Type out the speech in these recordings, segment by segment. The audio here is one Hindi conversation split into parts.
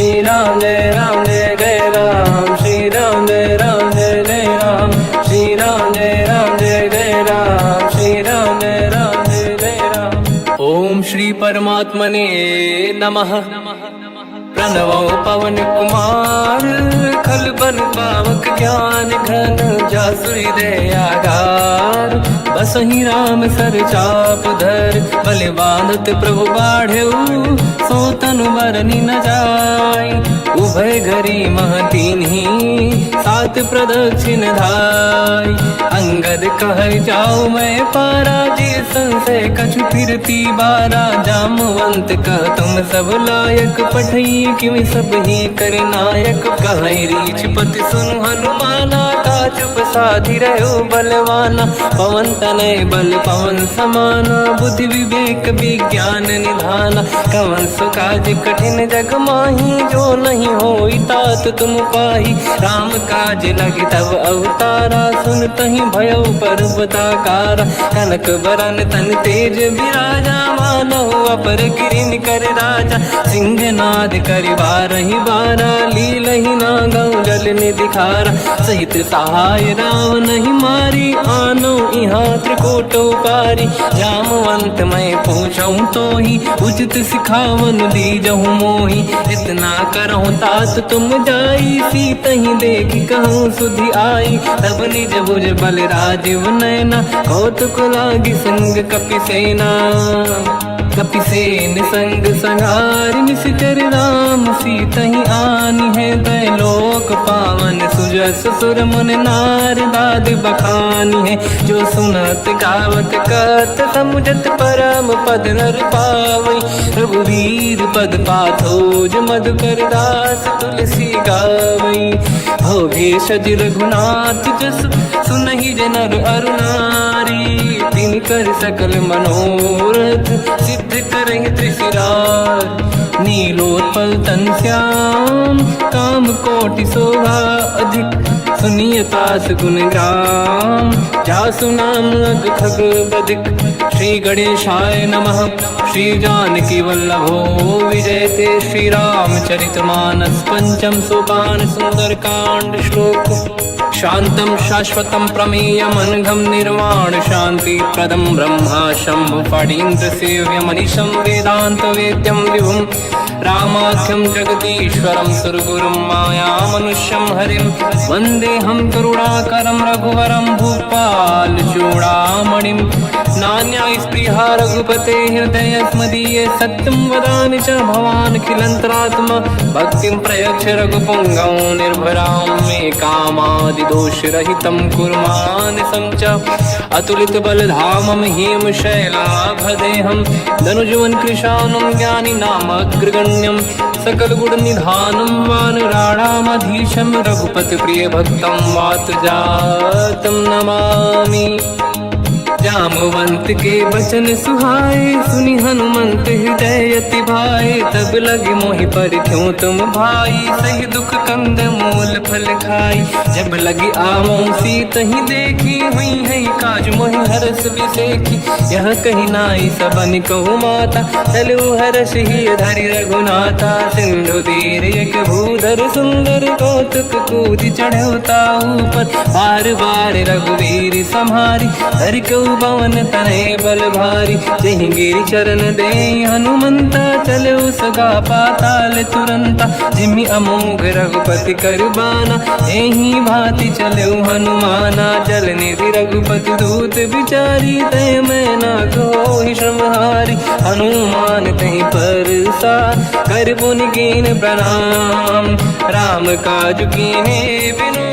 श्री राम जय जय राम, श्री राम जय जय राम, श्री राम जय जय राम, श्री राम जय जय राम। ओम श्री परमात्मने नमः। प्रणवो पवन कुमार, खल बन पावक ज्ञान घन, जासुरी दयागार। बसहि राम सर चाप धर, बल बांधत प्रभु बाढ़ऊ, सो तनु बरनि न जाय। उभय घरी महतीन्ही, सात प्रदक्षिण धाय। अंगद कह जाओ मैं पारा, जी संशय कछु फिरती बारा। जामवंत कह तुम सब लायक, पठई किमि सब ही कर नायक। कहै रीछ पति सुनु हनुमाना, काचुप साधि रहो बलवाना। पवन तनय बल पवन समाना, बुद्धि विवेक विज्ञान निधाना। कवन सो काज कठिन जग माही, जो नहीं होई तात तुम पाही। राम काज लगे तब अवतारा, सुन तहि भयो पर्वताकारा। कनक बरन तन तेज विराजा, मानहु अपर किरिन कर राजा। सिंहनाद करि बारहि बारा, लीलहि नागौ जल निधि खारा। सहित सहाय राम नहीं मारी, आनो इहाँ त्रिकोटौ पारी। जामवंत मैं पूछऊँ तोहि, उचित सिखावन दीजहु मोहि। इतना करहु तात तुम जाई, सीतहि देखि कहूँ सुधि आई। तब निज भुज बल राजीव नयना, कौतुक लागी संग कपिसेना। कपिसेन संग संहार, निशिचर राम सीतहि आनी है। दैलोक पावन सुजस सुर मुन नार, दाद बखानी है। जो सुनत गावत कहत, समुझत परम पद नर पावै। रघुवीर पद पाथोज, मधुकर दास तुलसी गावै। भोगेशज रघुनाथ जस, सुनहि जनर अरु नारी। तिन कर सकल मनोरथ, सिद्ध करहि त्रिशिरार। नीलोत्पल तन श्याम, काम कोटि शोभा अधिक। सुनिय तास गुण ग्राम, जासु नाम अग खग बदिक। श्री गणेशाय नमः। श्री जानकी वल्लभो विजयते, श्री रामचरित मानस। पंचम सोपान सुंदर कांड श्लोक। शांतं शाश्वतं प्रमेयमनघं, निर्वाण शांति प्रदं ब्रह्मा शंभु। फणीन्द्र सेव्यमनिशं, वेदांत वेद्यं विभुं। रामाख्यं जगदीश्वरं, सुरगुरुं मायामनुष्यं हरिं। वन्देऽहं करुणाकरं रघुवरं, भूपाल चूडामणिं। नान्यास्पृहा रघुपते हृदयस्मदीये, सत्यं वदामि च भवानखिलन्तरात्मा। भक्तिं प्रयच्छ रघुपुङ्गं, निर्भरां मे कामादिदोषरहितं कुर्मानसं च। अतुलित बलधामं हेम शैलाभदेहं, धनुजवन कृशानं ज्ञानी नामग्रगण्यं। सकल गुण निधानं वानराणामधीशं, रघुपति प्रिय भक्तं वातजातं नमामि। जामवंत के बचन सुहाए, सुनि हनुमंत हृदय अति भाए। तब लगे मोहि पर क्यों तुम भाई, सही दुख कंद मूल फल खाई। जब लगी आवों सीतहि देखी, हुई है काज मोहि हरस बिसेखी। यह कही नाई सबन कहु माता, चलु हरष ही धरि रघुनाथा। सिंधु तीर एक भूधर सुंदर, कौतुक कूदि चढ़ऊ ताऊ पर। बार बार रघुवीर सम्हारी, धरि कहु पवन तनय बल भारी। जहि गिरि चरण दे हनुमंता, चलो सगा पाताल तुरंता। जिमि अमोघ रघुपति कर बाना, एहि भांति चलो हनुमाना। जल निधि रघुपति दूत बिचारी, तय मैं ना कोहि श्रमहारी। हनुमान तहि परसा, कर पुनि कीन प्रणाम। राम काज कीन्हे बिनु,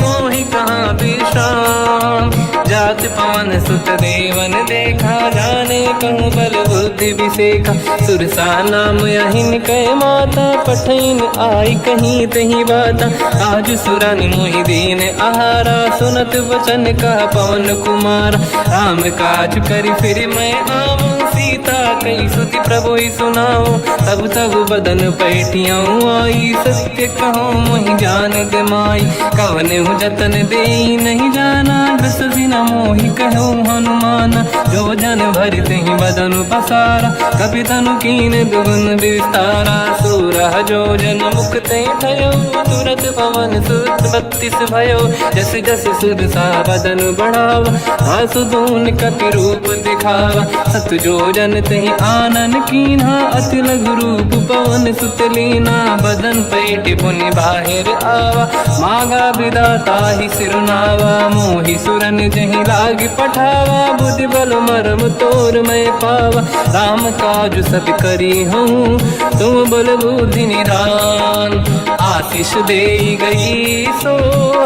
मोहि कहाँ विश्राम। जात पवन सुत देवन देखा, जाने कहूँ बल बुद्धि विसेखा। सुरसा नाम यहिन कै माता, पठैन आई कहीं तही बाता। आज सुरन मोहि दीन आहारा, सुनत वचन कह पवन कुमार। राम काज करि फिर मैं आवूं, सीता कई सुति प्रभु ही सुनाओ। तब तब बदन पैठियाँ आई, सत्य कहो मोहि जान दे माई। कवन हूँ जतन दे नहीं जाना, बिससी न मोहि कहो हनुमान। जो जन भरते ही बदन पसारा, कपि तनु कीन दुगुन विस्तारा। सूरह जो जन मुक्त भयो, तुरत पवन सुत 32 भयो। जस जस सुर सा बदन बढ़ावा, आसुदून कपि रूप दिखावा। सत जो जन तहि आनन कीन्हा, अति लघु रूप पवन सुत लीना। बदन पैठ पुनि बाहिर आवा, मागा विदाता ही सिरुनावा। मोहि सुरन जहि लाग पठावा, बुद्धि बल मरम तोर मैं पावा। राम काज सब करी हूँ, तुम बल बुद्धि निधान। आशीष दे गई सो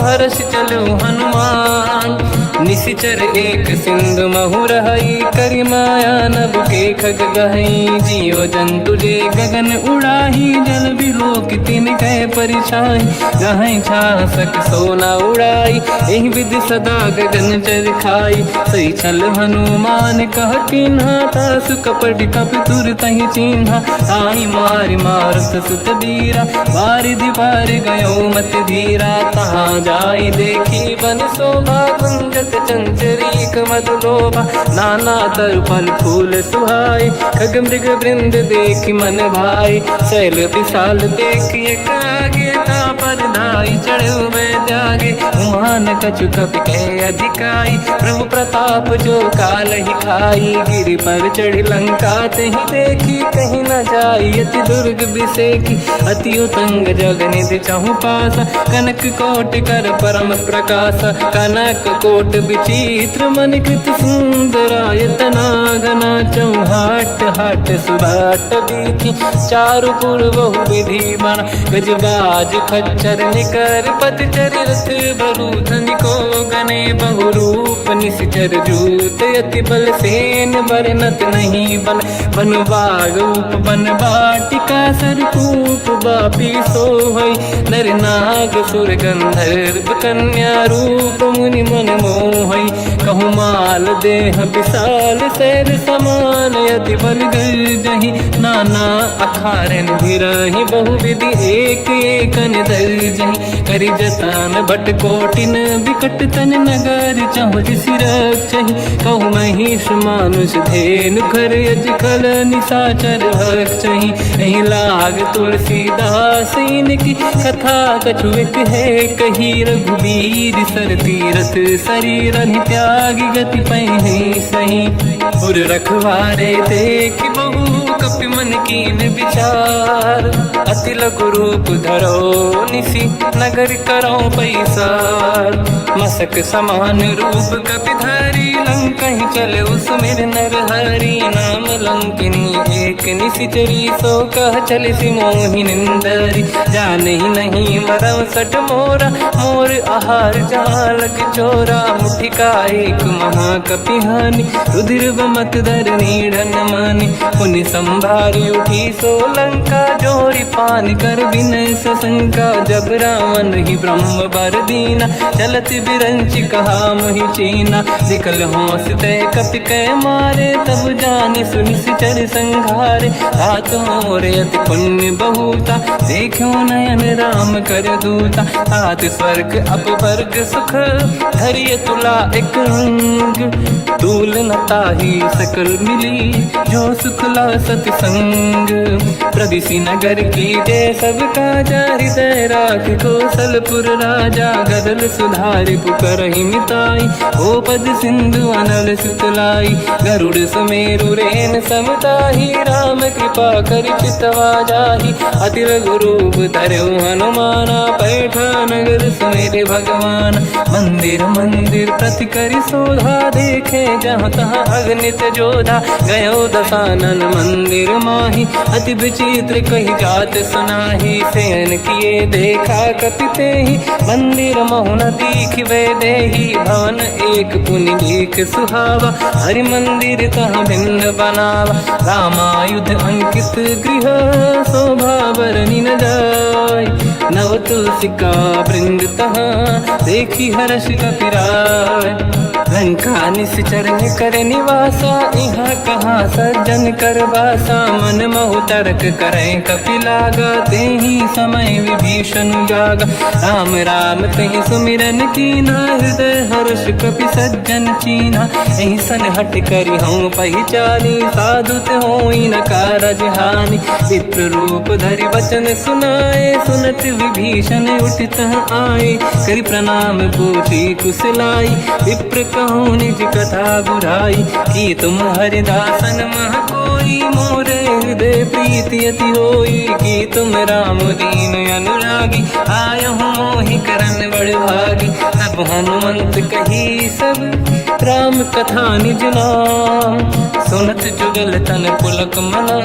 हर्ष चलो हनुमान। निशिचर एक सिंधु महु रहई, करि माया नभ के खग गहई। जीव जंतु जे गगन उड़ाही, जल बिलोक तिन कह परिछाई। गहई छासक सोना उड़ाई, एहि विधि सदा गगन चर खाई। सही छल हनुमान कह किन्हा, तासु कपट कप तुर तहि चिन्हा। आई मारि मारत सुत बीरा, बारिधि पार गयो मत धीरा। तहाँ जाई देखी बन शोभा, गुंजत चंचरीक मधुलोभा। नाना तरु फल फूल सुहाई, खग मृग वृंद देखि मन भाई। शैल विशाल देखि एक आगे, तापर धाई चढ़ु मैं त्यागे। उमान कछु कपि कह अधिकाई, प्रभु प्रताप जो काल ही खाई। गिरि पर चढ़ी लंका तहि देखी, कहीं न जाई अति दुर्ग बिसेकी। अति उतंग जग निधि चहु पासा, कनक कोट कर परम प्रकाश। कनक कोट विचित्र मन कृत सुंदरायतना। घना चौहाट हाट सुभाट बीथी, चारु पुर बहु विधि बना। गजबाज खच्चर निकर पतचर, रथ बरु धनिको गने बहु रूप। निशिचर जूत अति बल सेन, बरनत नहीं बन। बन बाग उप बन बाटिका, सरकूप बापी सोहई। नर नाग सुर गंधर्व कन्या, रूप मुनि मन मोहई। कहु माल देह विशाल, शैर समान अति बल गर्जहि। नाना अखारन भिरहि, बहु विधि एक एकन दर्जहि। करि जतन भट कोटिन, बिकट तन नगर चहु जिसि रक्षहि। कहु महिष मानुष धेनु, खर यज खल निशाचर भक्षहि। एहि लाग तुलसीदास इनकी, कथा कछु एक है कही। रघुबीर सर तीरथ शरीर त्यागी, गति पहि सही। पुर रखवारे देखि बहु, कपि मन कीन विचार। अति लघु रूप धरो निशि, नगर करो पैसार। मसक समान रूप कपि धारी, लंका ही चले उसमें नर हरि। नाम लंकिनी एक निशिचरी, सो कह चले सि मोहि निंदरी। जान ही नहीं मरव सठ मोरा, मोर आहार जालक चोरा। मुठिका एक महाकपि हानि, रुधिर बमत धर नीढ़न मानि। पुनि संभारी उठी सो लंका, जोरी पान कर विनय सशंका। जब रावण ही ब्रह्म बर दीना, चलत बिरंचि कहा मोहि चीना। निकल होश तय कपि कै मारे, तब जानि सुनि सिचर संघारे। हाथ मोरे अति पुण्य बहुता, देखो नयन राम कर दूता। हाथ स्वर्ग अपवर्ग सुख, धरिय तुला एक अंग। तूल न ताहि सकल मिली, जो सुख ला सत संग। प्रदिशि नगर की जय सब काजा, हृदय राख कौशलपुर राजा। गदल सुधारि पुकरहि मिताई, ओ पद सिंधु अनल सुतलाई। गरुड़ सुमेरु रेन समताहि, राम कृपा करि चितवा जाहि। अति लघु रूप धरौ हनुमाना, पैठा नगर सुमेरे भगवान। मंदिर मंदिर प्रति करि शोधा, देखे जहाँ तहाँ अगणित जोधा। गयो दशानन मंदिर माहि, अति विचित्र कही जात सुनाहि। शयन किए देखा कपि तेहि, मंदिर महु न दीखिबे देहि। भवन एक पुनि दीख सुहावा, हरि मंदिर तहाँ भिन्न बनावा। रामायुध अंकित गृह, शोभा बरनि न जाय। नव तुलसिका वृंद तहाँ, देखी हर्ष कपि राय। लंका निश्चर कर निवासा, यहाँ कहाँ सज्जन कर वासा। मन महु तर्क करें कपिलागा, तेहि समय विभीषण जागा। राम राम तेहि सुमिरन कीना, हृदय हर्ष कपि सज्जन चीना। एहि सन हट करि हूँ पहिचानी, साधु होई न कारज हानि। विप्र रूप धरि वचन सुनाए, सुनत विभीषण उठित आए। करि प्रणाम पूछी कुशलाई, विप्र कहूँ निज कथा बुराई। कि तुम हरिदासन मह कोई, मोरे हृदय प्रीति अति होई। कि तुम राम दीन अनुरागी, आयहु मोहि करन बड़ भागी। तब हनुमंत कही सब राम कथा निज नाम, सुनत जुगल तन पुलक मना,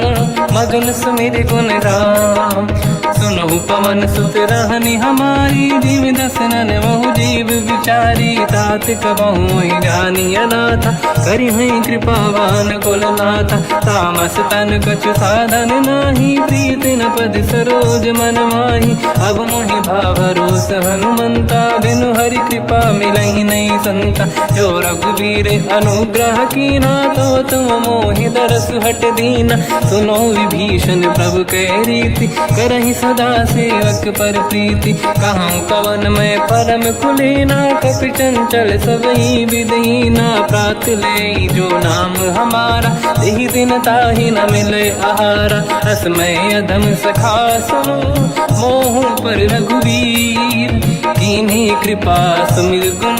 मगन सुमिर गुण राम। सुनहु पवन सुत रहनि हमारी, जीव दसनन महु जीव विचारी। तात कबहु जानी अनाथा, करि हैं कृपावान कुलनाथा। तामस तन कछु साधन नाही, प्रीति न पद सरोज मन माही। अब मोहि भावरोस हनुमंता, बिनु हरि कृपा मिलहि नहीं संता। जो रघुवीर अनुग्रह कीना, तो तुम मोहि दरस हट दीना। सुनो विभीषण प्रभु के रीति, करहि सदा सेवक पर प्रीति। कहूँ कवन मैं परम कुलीना, कपि चंचल सबहि विदहीना। प्रात ले जो नाम हमारा, तेहि दिन ताहि न मिले आहारा। रसमय अधम सखा सुनो, मोह पर रघुवीर। कीन्ही कृपा सुमिर गुण,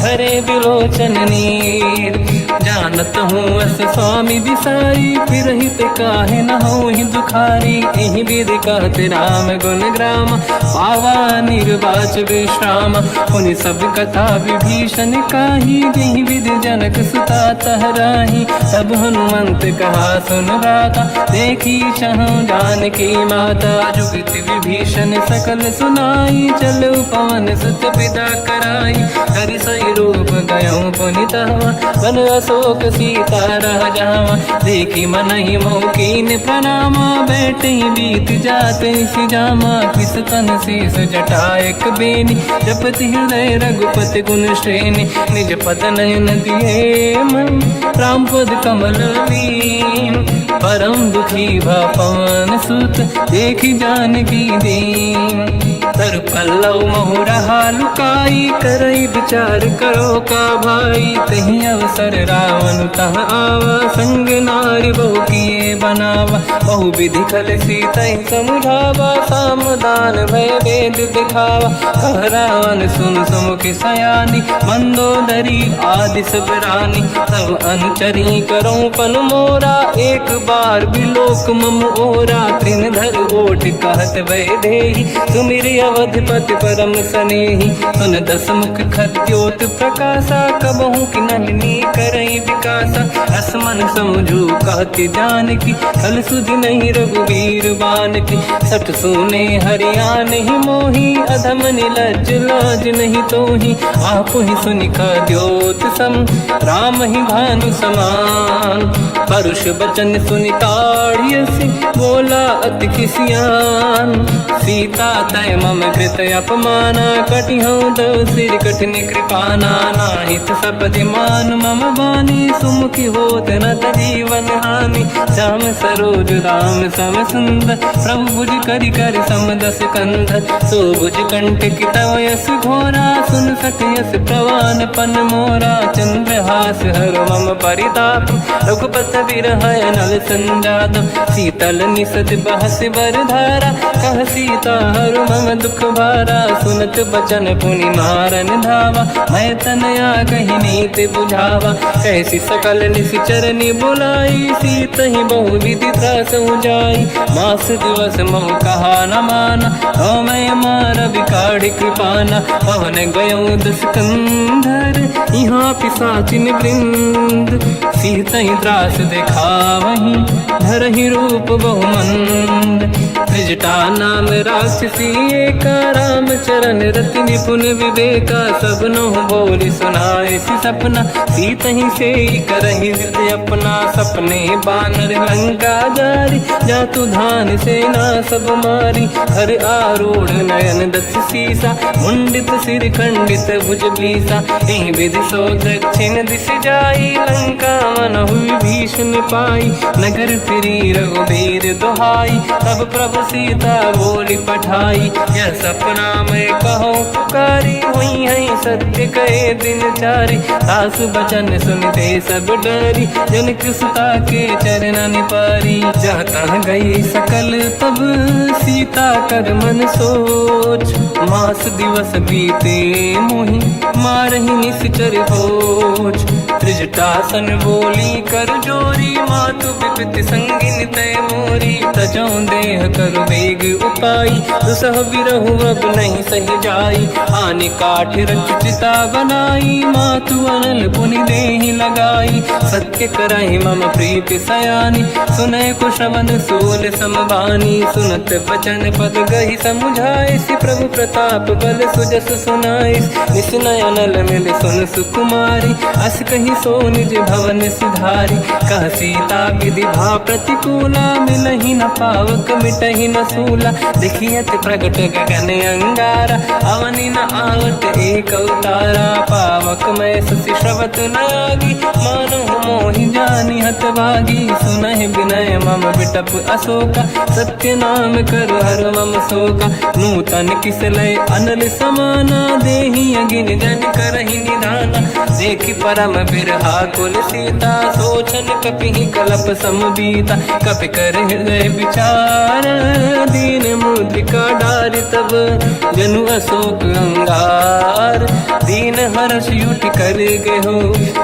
हरे बिलोचन नीर। जानत हूँ अस स्वामी बिसाई, फिर हित काहे न हो ही दुखारी। एहि विधि कहते राम गुण ग्राम, पावा निर्वाच विश्राम। पुनि सब कथा विभीषण काही, जेहि विधि जनक सुता तहराही। तब हनुमंत कहा सुन राता, देखी चहु जानकी माता। जुगति विभीषण सकल सुनाई, चलो पवन सुत पिता कराई। हरि सही रूप गयो पुनि तहवा, बन अशोक सीता रह जावा। देखी मनहि मोह कीन प्रणामा, बैठे बीत जाते सिजामा। किस तन शीस जटा एक बेनी, जपति हृदय रघुपति गुण श्रेणी। निज पद नयन दिए मन, राम पद कमल लीन। परम दुखी भा पवन सुत, देखी जानकी दीन। तर पल्लव महु रहा लुकाई, करई विचार करो का भाई। तहि अवसर रावण तह आवा, संग नारी बहु किए बनावा। बहु विधि खल सीतहि समुझावा, सामदान भय वेद दिखावा। कह रावण सुन सुमुख सयानी, मंदोदरी आदि सब रानी। सब अनुचरी करो पन मोरा, एक बार बिलोक मम ओरा। तृण धर ओठ कहत भय देहि, सुमिर अवधपति परम सनेहि। सुन दस मुख खद्योत प्रकाशा, कबहु कि नलिनी करई विकासा। असमन समझू कहति जानकी, खल सुधि नहीं रघुवीर बानकी। सठ सुने हरियाण ही मोही, अधम निलज्ज लाज नहीं तोही। आप ही सुनि खद्योत सम, राम ही भानु समान। परुष बचन सुनि ताड़ियसि, बोला अति किसियान। सीता तय मम कृत अपमाना, कटिहउँ दो सिर कठिन कृपाना। नाहित सपदि मान मम बानी, सुमुखी होत न जीवन हानि। श्याम सरोज राम सम सुंदर, प्रभु भुज करि कर समदस कंधर। सो भुज कंठ की तव यस घोरा, सुन सठ यस प्रवान पन मोरा। चंद्रहास हर मम परिताप, रघुपत बिरहय नल संजात। शीतल निसत बहस बर धारा, कह सीता हर मम दुख भारा। सुनत बचन पुनि मारन धावा, मैं तनया कही नीति बुझावा। कैसी सकल निश्चरनि बुलाई, सीतहि बहु विधि त्रासहु जाई। मास दिवस मोह कहा न माना, तो मैं मार बिकाढ़ी कृपाना। पवन गयो दस कंधर, यहाँ पिशाचिन वृंद। सीतहि त्रास दिखावहीं, धरहि रूप बहुमंद। त्रिजटा नाम राक्षसी एका, राम चरण रति निपुण विवेका, सबनो बोली सुनाए सी सपना, सीत ही से करहि हृदय अपना, सपने बानर लंका जारी, जातु धान सेना सब मारी, हर आरूढ़ नयन दस सीसा, मुंडित सिर खंडित भुज बीसा, एहि विधि सो दक्षिण दिश जाई, लंका मनहु विभीषण पाई, नगर फिरी रघुबीर दुहाई, तब प्रभु सीता बोली पठाई, यह सपना मैं कहो पुकारी, हुई है सत्य कहे दिन चारी, सास बचन सुनते सब डरी, जनक सुता के चरण निपारी, जहाँ तहाँ गई सकल तब सीता कर मन सोच, मास दिवस बीते मोहि मारहि निश्चर होच, त्रिजटासन बोली कर जोरी, मातु विपति संगिन तय मोरी, तजौ देह कर वेग उपाई, दुसह बिरहु अब नहीं सही जाई, आने काठ रचिता बनाई, मातु अनल पुनि देहि लगाई, सत्य करहि मम प्रीति सयानी, सुनय को श्रवण सोल समबानी, सुनत बचन पद गहि समुझाए, सि प्रभु प्रताप बल सुजस सुनाई, निसनय अनल मिल सुन सुकुमारी, अस कहि सो निज भवन सिधारी, कह सीता विधि भा प्रतिकूला, मिलहि न पावक मिटहि न सूला, देखियत प्रगट गगन अंगारा, अवनि न आवत एक अवतारा, पावक मैं ससि श्रवत न आगी, मानो मोहि जानि हतभागी, सुनहि विनय मम विटप अशोका, सत्य नाम कर हर मम शोका, नूतन किसलय अनल समाना, देहि अगिन जन करहि निधाना, देखि परम बिरहा कुल सीता, सोचन कपिहि कलप समबीता, कपि कर हृदय विचार, दीन मुद्रिका डारि तब जनु अशोक अंगार, दीन हर्ष युति कर गयो,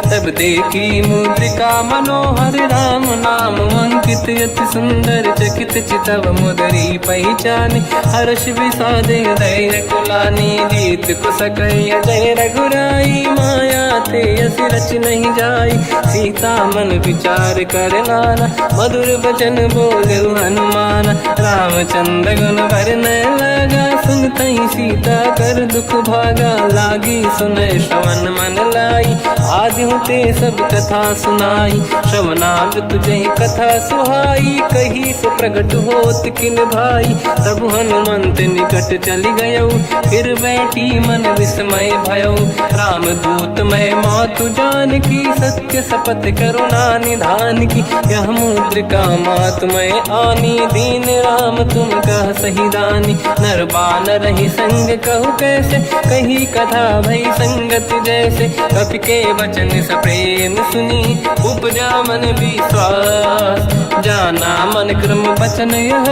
तब देखी मुद्रिका मनोहर, राम नाम अंकित अति सुंदर, चकित चितव मुदरी पहचान, हर्ष विषाद हृदय कुलानी, जीत को सकय जय रघुराई, माया ते अस रच नहीं जाई, सीता मन विचार कर नाना, मधुर बचन बोले हनुमान, रामचंद्र गुण वरनय लगा, सुनतहि सीता कर दुख भागा, लागी सुनय श्रवण मन लाई, आदि होते सब कथा सुनाई, श्रवणागत तुझहि कथा सुहाई, कही सो प्रगट होत किन भाई, तब हनुमंत निकट चली गयो, फिर बैठी मन विस्मय भयो, राम दूत मैं मातु जान की, सत्य शपथ करुणा निधान की, यह मुद्रिका मातु मैं आनी, दीन राम तुम कह सही दानी, नर बानर ही संग कहु कैसे, कही कथा भई संगति जैसे, कपि के वचन सप्रेम सुनी, उपजा मन विश्वास, जाना मन क्रम बचन यह,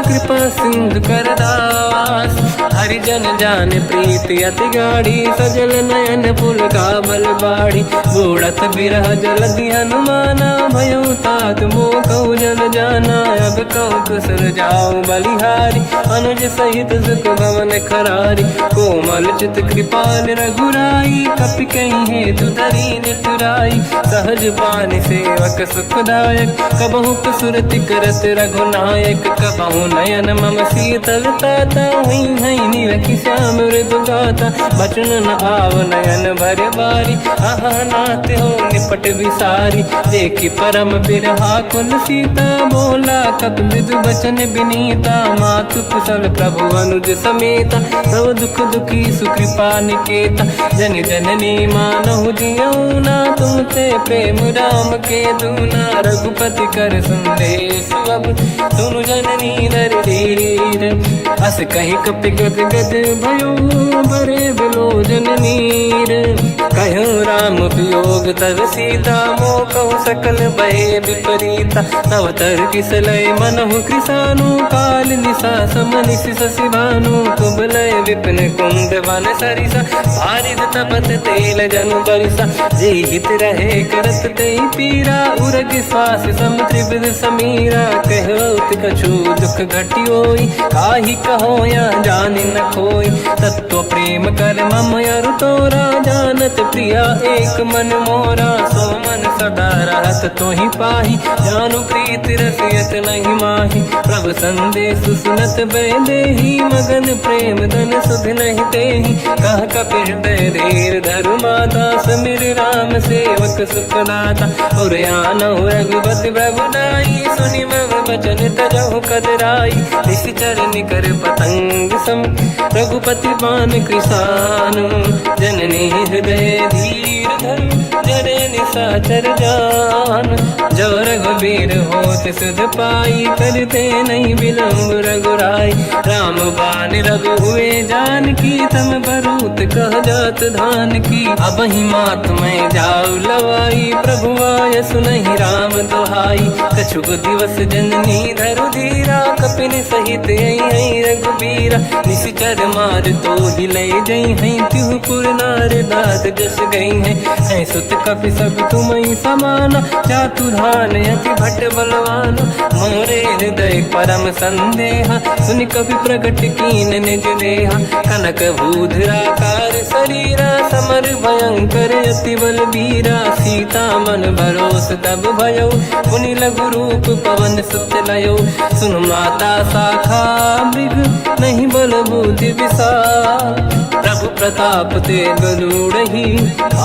कृपा सिंधु कर दास, हरिजन जान प्रीति अति गाढ़ी, सजल नयन पुल का बल बाढ़ी, बूढ़त बिरह जलधि हनुमाना, भयो तात मो कहु जन जाना, अब कहु कुसुर जाओ बलिहारी, अनुज सहित सुख भवन खरारी, कोमल चित कृपाल रघुराई, कपि कहीं हेतु धरी निठुराई, सहज पानि सेवक सुखदायक, कबहु कुसुरति करत रघुनायक, कबहु नयन मम शीतल ताता, हुई है निरखि श्याम मृदु गाता, बचन न आव नयन भर बारी, आहा नाथ हो निपट विसारी, देखी परम बिरहा कुल सीता, बोला कप विदु बचन बिनीता, मातु कुशल प्रभु अनुज समेता, सब दुख दुखी सुकृपा निकेता, जन जननी मानहु जियौना, तुम ते प्रेम राम के दूना, रघुपति कर संदेश अब सुनु जननी दर धीर, अस कहि कपि गद गद भयो, बरे बिलोचन नीर, कहो राम वियोग तब सीता, मो कहु सकल भय विपरीता, तव तर किसलय मनहु कृसानु, काल निशा समनिशि शशि भानु, कुबलय विपिन कुंद वन सरिसा पारिद तपत तेल जनु बरिसा जे हित रहे करत ते पीरा उरग श्वास सम त्रिविध समीरा कहत कछु दुख घटियोई काहि कहो या जान न खोई तत्व प्रेम कर मम अरु तोरा जानत प्रिया एक मन मोरा सो मन सदा रहत तोहि पाहि जानु प्रीत रसियत नहीं माहि प्रभु संदेश सुनत बैदेही मगन प्रेम धन सुध नहीं तेहि कह कपिल धीर धरु माता समिर राम सेवक सुखदाता और आनो रघुपति प्रभु दाई सुनि मम वचन तजहु कदराई निश्चर निकर पतंग सम रघुपति पान कृसानु जननी हृदय धीर धरु जरे निशाचर जान जो रघुबीर होत सुध पाई करते नहीं विलम्ब रघुराई राम बान रघु हुए जान की तम बरूत कह जात धान की अब ही मात में जाऊ लवाई प्रभु आय सुनहि राम दोहाई कछुक दिवस जननी धरु धीरा कपिन सहित आई रघुबीरा निश्चर मार तो ही ले जई हैं तिहुपुर नार दाद जस गई है सुत कपि सब तुम समाना चातुधान अति भट्ट बलवान मोरे हृदय परम संदेहा सुनि कपि प्रकट कीन निज देहा कनक भूधराकार शरीरा समर भयंकर अति बलबीरा सीता मन भरोस तब भयो मुनि लघु रूप पवन सुत लयो सुन माता शाखा मृग नहीं बल बुद्धि विशाल प्रभु प्रताप ते गरुड़हि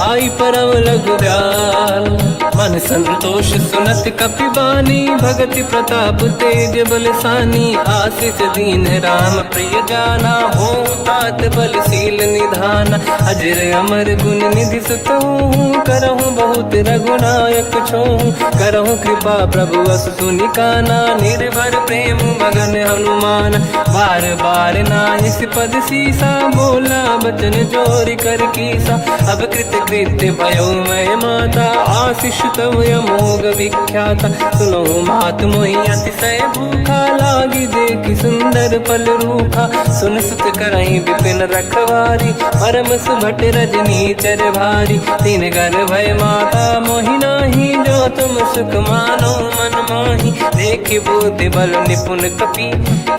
आई परम लघु दयाल मन संतोष सुनत कपि बानी भगति प्रताप तेज बलसानी आशीष दीन राम प्रिय जाना हो तात बलशील निधान अजर अमर गुण निधि सुतहु करहु बहुत रघुनायक छोहु करहु कृपा प्रभु अस सुनि काना निर्भर प्रेम मगन हनुमान बार बार नाहिस पद सीसा बोला बचन जोरि कर कीसा अब कृत कृत्य भयो मैं माता आशीष तव अमोघ विख्याता सुनो मात मोहि अतिशय भूखा लागी देखि सुंदर पल रूखा सुन सुत करहि विपिन रखवारी परम सुभट रजनी चर भारी तीन घर भय माता मोहि नाही जो तुम सुख मानो मन माही देखि बुद्धि बल निपुण कपि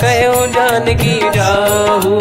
कहो जानकी जाहू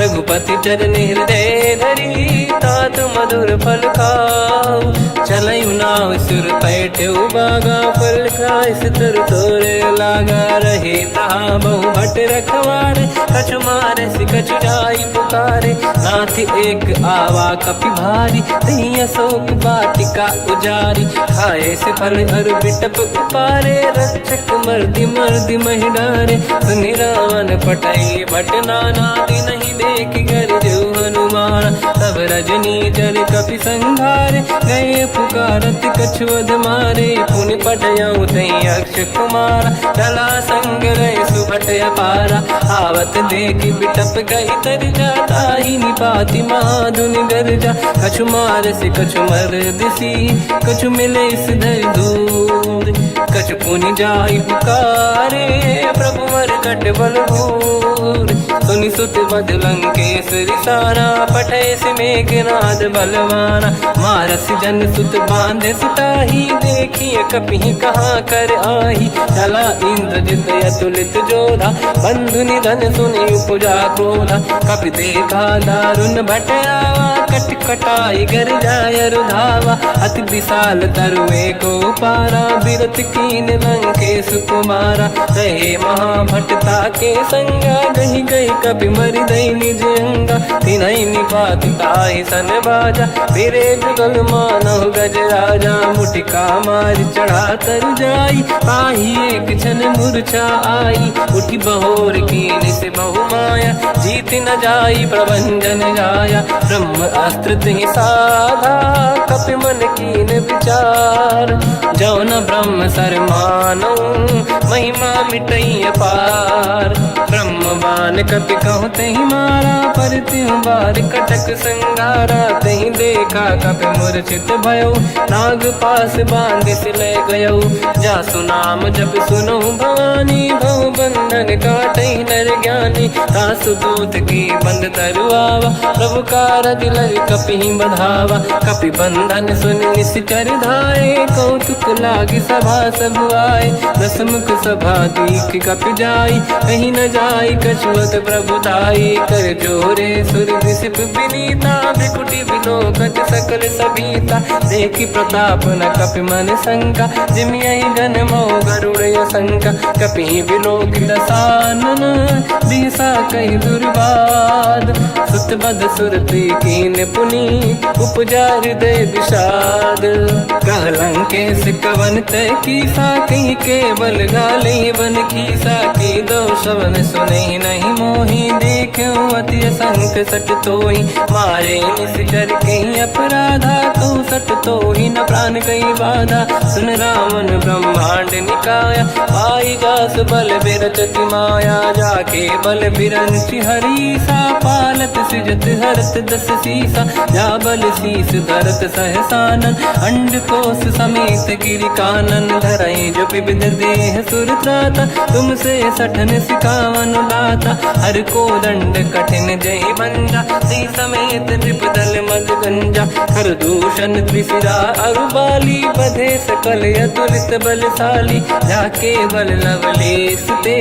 रघुपति चरण हृदय धरी तात मधुर फल खाऊ चलयु नाव सुर पैठ बागा फल खाय सितर तोरे लागा रहे तहा बहु भट रखवारे कछु मारे सि कछु जाई पुकारे नाथ एक आवा कपि भारी तही अशोक वाटिका उजारी खाए से फल अरु बिटप उपारे रक्षक मर्दि मर्दि महि डारे सुनि रावण पटई भट नाना नहीं देख घर जो हनुमान तब रजनी चर कपि संघारे गए पुकारत कछुअध मारे पुनि पटयऊ तई अक्ष कुमार चला संग रहे सुभट अपारा आवत देखि बिटप गई तर जाता ही निपाति माधुनि गर्जा कछु मार से कछु मर दिसी कछु मिले इस धर दूर कछु पुनि जाई पुकारे प्रभु वर कट बलभूर सुनि सुत बद लंकेश रिसाना पठे से मेघनाद बलवाना मारस जन सुत बांधे सुताही देखिए कपि कहाँ कर आही चला इंद्रजित अतुलित जोधा बंधु निधन सुनि उपजा क्रोधा कपि देखा दारुण भट आवा कट कटाई गर जाय रुधावा अति विशाल तरुए को पारा बिरत कीन लंकेश कुमारा रहे महाभटता के संगा गही गई कपि मरि दई निज अंगा तिनहि निपात ताहि सन बाजा फिरे जुगल मानव गज राजा मुटिका मार चढ़ा तर जाई पाही एक क्षण मूर्छा आई उठी बहोर कीन से बहु माया जीत न जाई प्रभंजन जाया ब्रह्म अस्त्र तिहि साधा कपि मन कीन विचार जौन ब्रह्म सर मानौ महिमा मिटई अपार ब्रह्म बान काल कपि कहूँ तही मारा, पर त्यों बार कटक संगारा। तही देखा कपि मूर्छित भयो, नाग पास बांध से ले गयो। जासु नाम जब सुनो भवानी, भव बंधन काटहि नर ज्ञानी। तासु दूत की बंद तरुआवा, प्रभु कारज लग कपि बधावा। कपि बंधन सुन निश्चर धाये, कौतुक लागी सभा सब आए। दसमुख सभा दीख कपि जाई, कहीं न जाई कछुअत प्रभुताई। कर जोरे सुर दिसिप विनीता, भ्रिकुटि विलोकत सकल सबीता। देखी प्रताप न कपि मन शंका, जिमियहि गन मोह गरुड़ शंका। कपि विलोक दसानन, दिशा कहि दुर्वाद। सुत बद सुरति कीन पुनि, उपजा हृदय विषाद। कहलंकेश कवन तय कीसा, कहीं केवल गाली बन खीसा। की दो शवन सुने नहीं मोही, देखूं अति संत सट तोहि। मारे निश्चर कहीं अपराधा, तो सट तोहि न प्राण कहीं बाधा। सुन रावण ब्रह्मांड निकाया, पाई जास बल बिरचति माया। जाके बल बिरंचि हरीसा, पालत सृजत हरत दस सीसा। जा बल शीस धरत सहसानन, अंड कोश समेत गिरि कानन। धरई जो विविध देह सुर त्राता, तुमसे सठन सिखावन लाता। हर को दंड कठिन जय बंजा, सी समेत नृपदल मद गंजा। हर दूषण त्रिशिरा अरुबाली, बधे सकल अतुलित बलशाली। जाके बल लवलेश ते,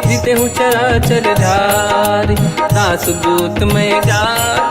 जितेहु चराचर धारी। दास दूत में जा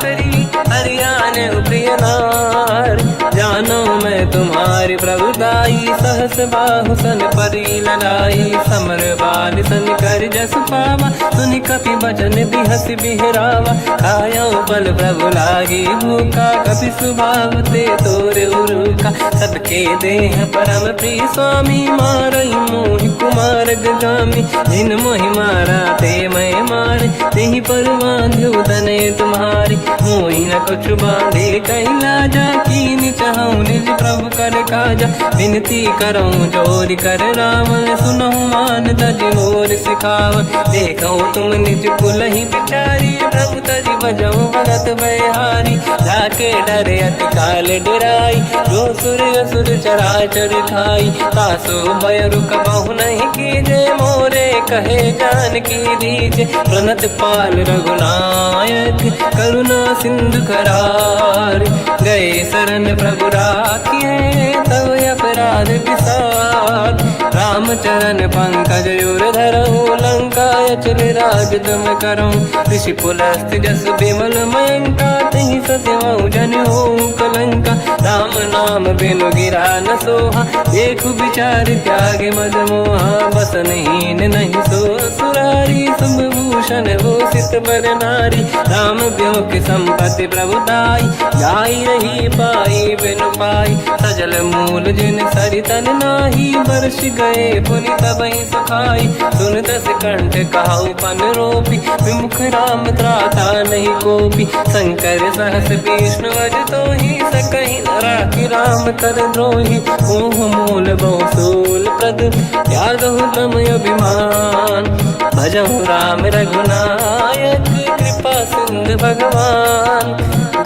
करी, हरियाण प्रिय नार। जानो मैं तुम्हारी प्रभुताई, सहस बाहु सन परी लड़ाई। समर बाल सन कर जस पावा, सुनि कपि बचन बिहस बिहरावा। खायो बल प्रभु लागी भूखा, कपि स्वभाव ते तोरे उरुका। सबके देह परम प्रिय स्वामी, मारई मोहि कुमार गगामी। जिन मोहि मारा ते मैं मारे, तेहि पर बांधु तने तुम्हारी। मोहि न कुछ बांधे कहीं लाजा, कीनि चाहूं निज प्रभु कर काजा। विनती करऊं जोरि कर रावण, सुनहु मान तज मोर सिखावन। देखो तुम निज कुलहि बिचारी, प्रभु तज बजऊं भगत बयहारी। जाके डरे अति काल डराई, जो सुर असुर चराचर खाई। तासो भय रुक बहु नहीं कीजे, मोरे कहे जान की दीजे। प्रणत पाल रघुनायक, करुणा सिंधु करार। गए शरण प्रभु राखिए, तब अपराध विसार। रामचरण पंकज उर धरऊं, लंका अचल राज तुम करऊं। ऋषि पुलस्त जस विमल मयंका, तहि सत्यमऊ जन होऊं कलंका। राम नाम बिनु गिरा न सोहा, देखु विचार त्यागे मद मोहा। बसनहीन नहीं सो सुरारी, शुभ भूषण भूषित बर नारी। राम ब्यों की संपत्ति प्रभुताई, जाई रही पाई बिनु पाई। सजल मूल जिन सरितन नाही, बरस गए पुनि तबहि सुखाई। सुन दस कंठ कहाऊ पन रोपी, विमुख राम त्राता नहीं कोपी। शंकर सहस विष्णु अज तोहि, सकहि न राखि राम कर द्रोही। मोह मूल बहु सूल प्रद, त्यागहु तम अभिमान। भजहु राम रघुनायक, कृपा सिंधु भगवान।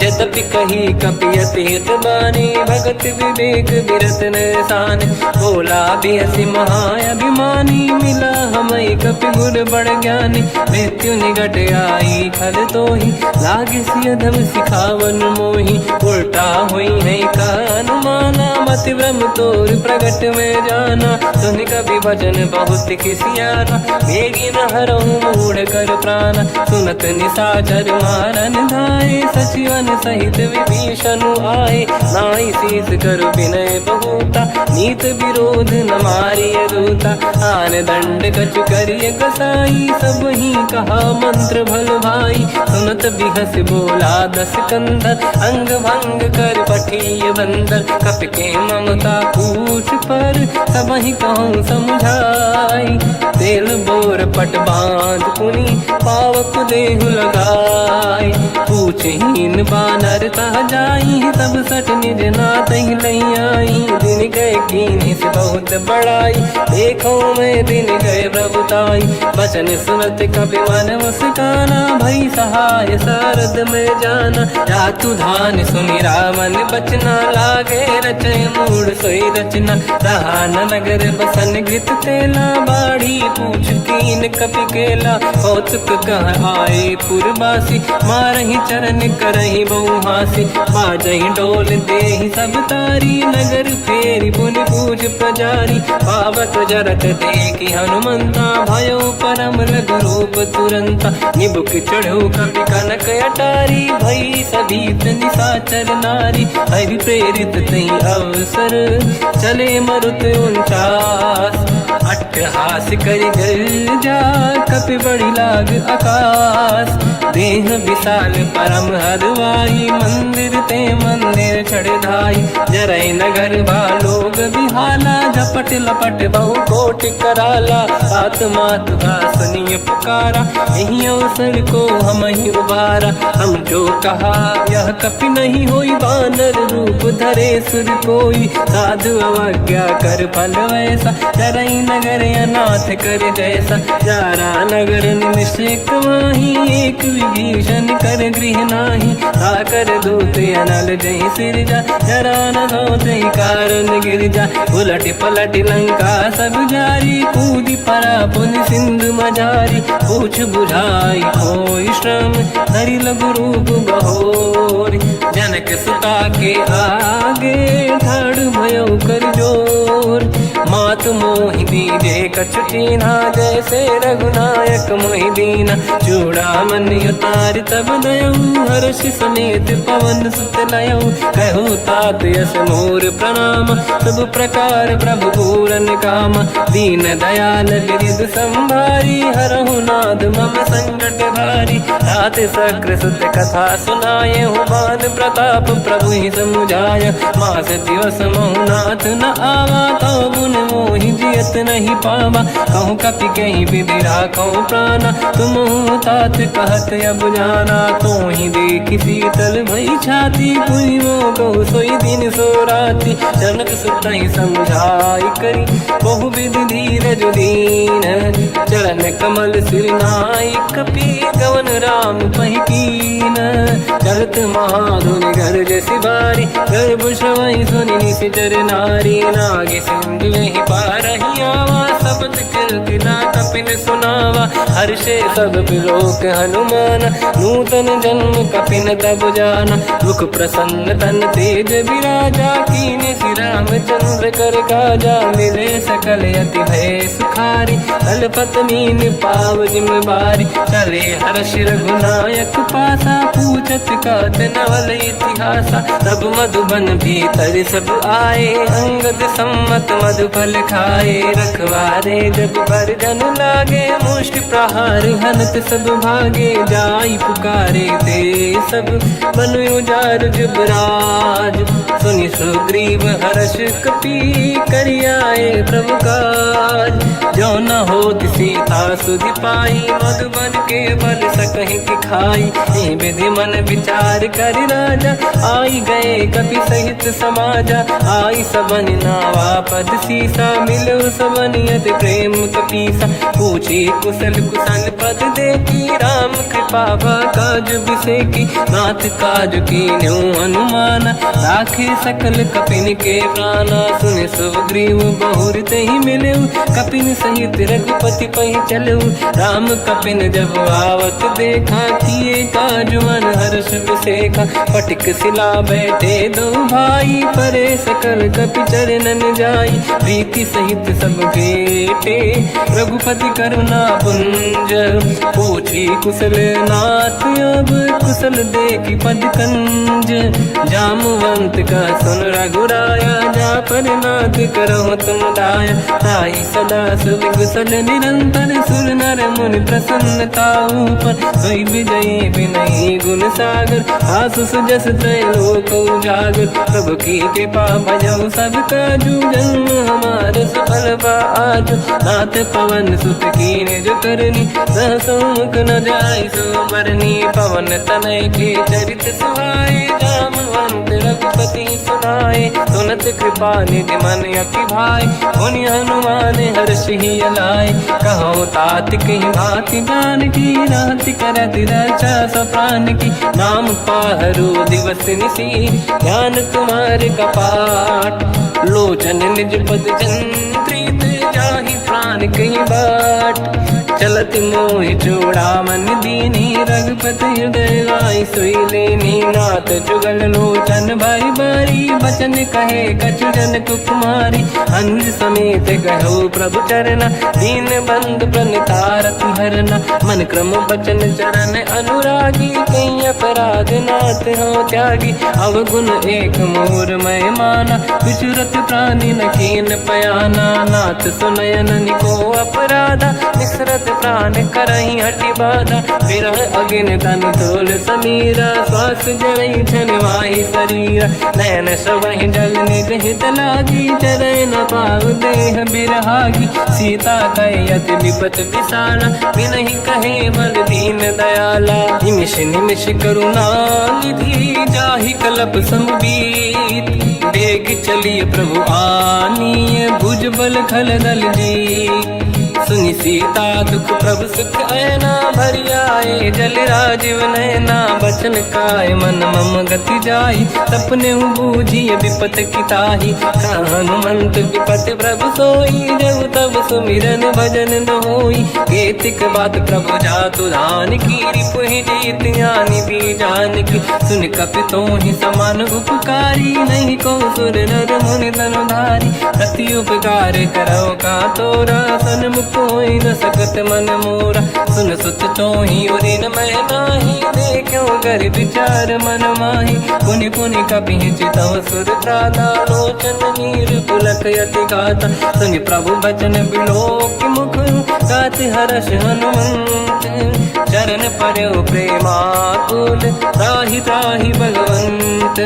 यद्यपि कही कपि अति हित बानी, भगत विवेक बिरत निशान। बोला बिहसि महाअभिमानी, मिला हमई कपि गुर बड़ ज्ञानी। मृत्यु निकट आई खल तोहि, लागे सिय धम सिखावन मोहि। उल्टा हुई है का अनुमाना, मति ब्रह्म तोर प्रगट में जाना। सुन कपि भजन बहुत खिसियाना, बेगी न हरहु मूढ़ कर प्राण। सुनत निशाचर मारन धाये, सचिवन सहित विभीषण आए। नाई शीस कर विनय बहुता, नीत विरोध न मारिय दूता। आन दंड कछु करिय कसाई, सब ही कहा मंत्र भल भाई। सुनत बिहस बोला दस कंदर, अंग भंग कर पठिय बंदर। कपि के ममता पूछ पर, सब ही कहूँ समझाई। तेल बोर पट बांध पुनि, पावक देहु लगाई। पूछहीन वानर तह जाई, सब सट निज नाथ ही लई आई। दिन गए कीनी से बहुत बड़ाई, देखो मैं दिन गए प्रभुताई। बचन सुनत कपि मन मुस्काना, भई सहाय सारद में जाना। जातु धान सुनि रामन बचना, लागे रचय मूड सोई रचना। रहा न नगर बसन घृत तेला, बाढ़ी पूछ कीन कपि केला। कौतुक कह आए पुरवासी, मारहि चरण करहि बहु हासी। बाजहि डोल देहि सब तारी, नगर फेरी पुनि पूज प्रजारी। पावत जरत देखि हनुमंता, भयो परम लघु रूप तुरंता। निबुक चढ़ो कपि कनक अटारी, भई सभीत निशाचर नारी। हरि प्रेरित तई अवसर, चले मरुत 49। अट्टहास करि गर्जा, कपि बड़ी लाग आकाश। देह विशाल परम हरवाई, मंदिर ते मंदिर चढ़ धाई। जरई नगर बालोग बिहाला, झपट लपट बहु कोट कराला। आत्मात सुनिय पुकारा, यही अवसर को हम ही उबारा। हम जो कहा यह कपि नहीं होई, वानर रूप धरे सुर कोई। साधु अवज्ञा कर फल वैसा, जरई नगर अनाथ कर जैसा। जारा नगर निमिषेक माही, एक विभीषण कर गृह नाही। आकर दूत अनल जय सिरजा, जरा न सोते कारण गिरजा। उलट पलट लंका सब जारी, कूदी परा पुन सिंधु मजारी। पूछ बुझाई कोई श्रम, धरि लघु रूप बहोरी। जनक सुता के आगे, ठाड़ भयो कर जोर। मात मोहि दीजे कछु कीन्हा, जैसे रघुनायक मोहि दीना। चूड़ामणि उतारि तब दयऊ, हर्ष समेत पवन सुत लयऊ। कहु तात यस मोर प्रणाम, सब प्रकार प्रभु पूरन काम। दीन दयाल गिरिधि संभारी, हरहु नाथ मम संकट भारी। तात सकृ सुत कथा सुनाए, मान प्रताप प्रभु ही समुझाय। मास दिवस महु नाथ न आवा, तौ गुण मोहि जियत नहीं पावा। कहूँ कपि कहीं विधि राखौ प्राणा, तुम तात कहत अब जाना। तो ही देखि शीतल भई छाती, कोई मो कहु सोई दिन सो राति। जनक सुतहि समझाई करी, बहु विधि धीरज दीन। चरण कमल सिर नाई, कपि गवन राम पहि कीन। चलत महाधुनि गर्ज सिबारी, गर्भ श्रवहि सुनि निशिचर नारी। नागे सिंधु ही पारहि आवा, शब्द कीर्ति ना कपिन सुनावा। हर्षे सब बिलोक हनुमान, नूतन जन्म कपिन तब जाना। मुख प्रसन्न तन तेज विराजा, कीने श्री रामचंद्र कर काजा। मिले सकल अति भय सुखारी, कलपत मीन पाव जिम बारी। चले हर्ष रघुनायक पासा, पूछत कात नवल इतिहासा। तब मधुबन भीतर सब आए, अंगद सम्मत मधुफल खाए। रखवारे जब बरजन लागे, मुष्टि प्रहार हनत सब भागे। जाई पुकारे ते सब, बनु उजार जुबराज। सुनि सुग्रीव हर्ष कपि, करियाए प्रभु काज। जो न होत सीता सुधि पाई, मधुबन के बल सकहि खाई। हे विधि मन विचार कर राजा, आई गए कपि सहित समाजा। आई सबन नावा पद सीसा, मिलो सबन यति प्रेम कपीसा। पूछी कुशल कुशल पद देखी, राम कृपा काज बिसेकी। नाथ काज कीन्हु हनुमाना, राखे सकल कपिन के प्राणा। सुनि सुग्रीव बहुर तेहि मिलऊ, कपिन सहित रघुपति पहि चलऊ। राम कपिन जब आवत देखा, किए काज मन हर्ष बिसेखा। पटिक सिला बैठे दो भाई, परे सकल कपि चरणन जाई। प्रीति सहित सब भेटे, रघुपति करुणा पुंज। पूछी कुशल नाथ अब, कुशल देखि पद कंज। जामवंत का सुन रघुराया, जा पर नाथ करहु तुम दाया। ताई सदा सुख कुशल निरंतर, सुर नर मुनि प्रसन्नता ऊपर। सोई विजयी विनयी गुण सागर, आसु सुजस त्रैलोक उजागर। प्रभु की कृपा भजऊ सब काजू, जन्म हमार सफल बा आज। नाथ पवन सुत कीन्ह जो करनी, सहसो मुख न जाय सो बरनी पवन तनय के चरित सुहाए जामवंत रघुपति सुनाए सुनत कृपा निधि मन अति भाई मुनि हनुमान हर्ष ही अलाय कहो तात कहीं भांति जान की राति करत रक्षा सब प्राण की नाम पाहरो दिवस निसी ध्यान तुम्हारे कपाट लोचन निज पद जंत्रित जाहि प्राण कहीं बाट चलत मोहि चूड़ामन दीनी रघुपति हृदय लाई सोई लेनी नाथ जुगल लोचन बारी बारी बचन कहे कछु जन कुमारी हंस समेत कहो प्रभु चरना दीन बंद प्रणितारत हरना मन क्रम बचन चरण अनुरागी कहीं अपराध नाथ हो त्यागी अवगुण एक मोर मैं माना विचुरत प्राणी न कीन पयाना नाथ सुनयन निको अपराधा निसरत प्राण करही हटि बाधा विरह अगिन तन तोल समीरा श्वास जरई छन वाही शरीरा नयन सबहि जल निज हित लागी चरय न पाव देह बिरहागी सीता कहे अति विपत विसाला बिनहि कहे बल दीन दयाला निमिष निमिष करुणा निधि जाहि कलप समबीत बेग चलिए प्रभु आनीय भुज बल खल दल जी सुनि सीता दुख प्रभु सुख ऐना भरि आए जल राजीव नैना बचन काय मन मम गति जाई सपने बूझिए विपत किताही हनुमंत विपत प्रभु सोई जब तब सुमिरन भजन न होई केतिक बात प्रभु जातु धान की रिपुहि जीत ज्ञानी भी जान की सुन कपितो ही समान उपकारी नहीं को सुर नर मुनि तनुधारी प्रति उपकार करो का तोरा सन्मुख कोई न सकत मन मोरा सुन सुत चोही उरी न मैं नाही देखो कर विचार मन माही पुनि पुनि कपि चितव सुर त्राता लोचन नीर पुलक यति गाता सुनि प्रभु बचन बिलोक मुख गात हर्ष हनुमंत चरण पर्यो प्रेमाकुल त्राहि त्राहि भगवंत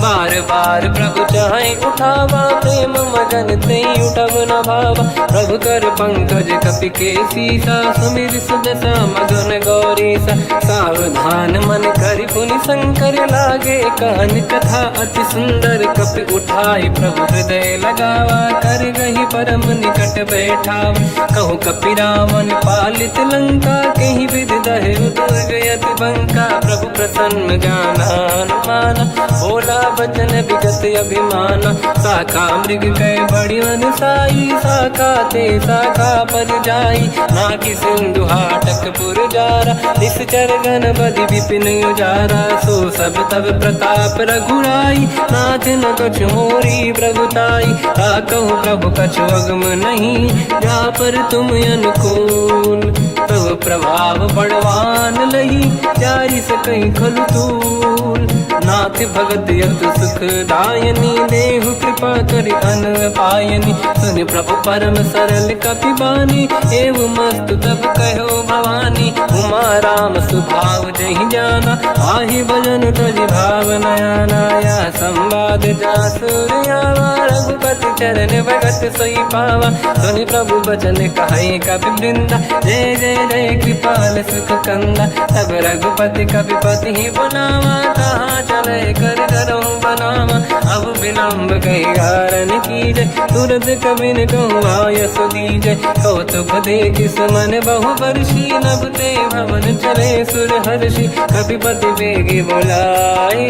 बार बार प्रभु चाहे उठावा प्रेम मगन ते उठब न भावा प्रभु कर पंकज कपि के सीसा सुमिर सुदशा मगन गौरीसा सावधान मन करि पुनि शंकर लागे कहन कथा अति सुंदर कपि उठाई प्रभु हृदय लगावा कर गही परम निकट बैठाव कहु कपि रावण पालित लंका कहीं विधि दहे दुर्ग यति बंका प्रभु प्रसन्न जाना हनुमाना बोला बचन विगत अभिमाना शाखा मृग कह बड़ी साई शाखा ते शाखा पर जाई नाकि सिंधु हाटक पुर जारा निश्चर गण बधि विपिन उजारा सो सब तब प्रताप रघुराई नाथ न कछु मोरी प्रभुताई कहूँ प्रभु कछु अगम नहीं जा पर तुम अनुकूल तब प्रभाव बड़वान लही जारी सकई खलु तूल नाथ भगत यत सुख दायनी देहु कृपा करि अन पायनी सुन प्रभु परम सरल कपि बानी एव मस्तु तब कहो भवानी उमा राम सुभाव जहि जाना आहि भजन तजि भाव नयाना या संवाद जासुर आवा रघुपति चरण भगत सोई पावा सुनि प्रभु बचन कहे कपि वृंदा जय जय जय कृपाल सुख कंदा तब रघुपति कपिपति ही बनावा कहाँ चले कर करो बनावा अब विलम्ब कही कारण कीजय तुरंत कबिन कहूँ आयस दीजय कौतुक देख सुमन बहु वर्षी नभ ते भवन चले सुर हर्षि कपिपति बेगी बोलाए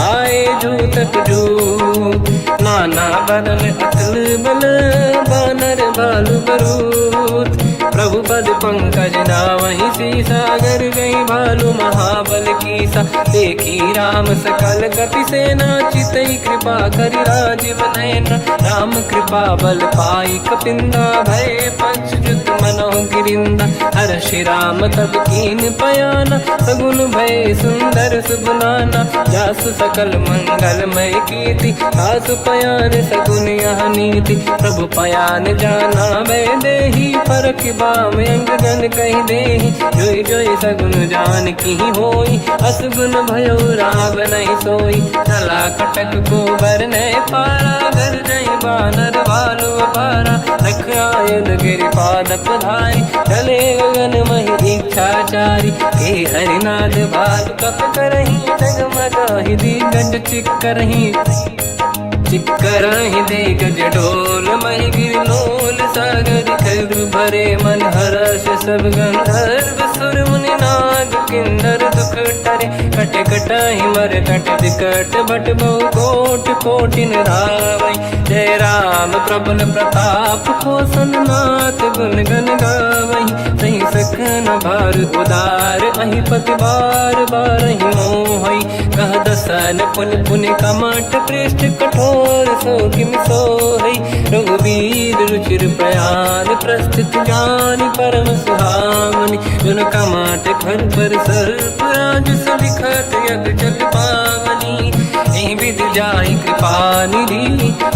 आए जूतक जूत नाना बदल अतल बल बानर बालु बरूत प्रभु पद पंकज नावहि सी सागर गई भालू महाबल कीसा देखी राम सकल कपि सेना चितई कृपा करि राजीव नयन राम कृपा बल पाई कपिंदा भय पक्षुत मनो गिरिंदा हर्षि राम तब कीन पयाना सगुन भय सुंदर सुबनाना जासु सकल मंगलमय कीर्ति आसु पयान सगुन यह नीति प्रभु पयान जाना मैं देही फरक बाम अंगन कही देही जोई जोई सगुन जान की होई असगुन भयो राव नहीं सोई चला कटक को बर नहीं पारा घर नहीं बानर बालू पारा रख आयन गिरिपाद पधारी चले गगन मही इच्छाचारी के हरिनाथ भाल कप करही जगमगाहि दिग्गज चिक्करहि दिग्गज ढोल महि गिरलोल सागर खर भरे मन हर्ष सब गंधर्व सुर मुनि नाग किन्नर दुख टरे कट कटाहि मर कट विकट भट बहु कोट कोटिन रावै जय राम प्रबल प्रताप कोसन नाथ गुण गन गावै सही सकन भार उदार अहि पति बार बारहि मोहै कह दसन पुन पुन कमठ पृष्ठ कठोर सो किम सोहै रघुवीर रुचिर प्रयाण प्रस्थित ज्ञान परम सुहामनि जुन कमठ खर पर सर्प राज सलिखत यग जल पावनी एहि विधि जाहि कृपा निधि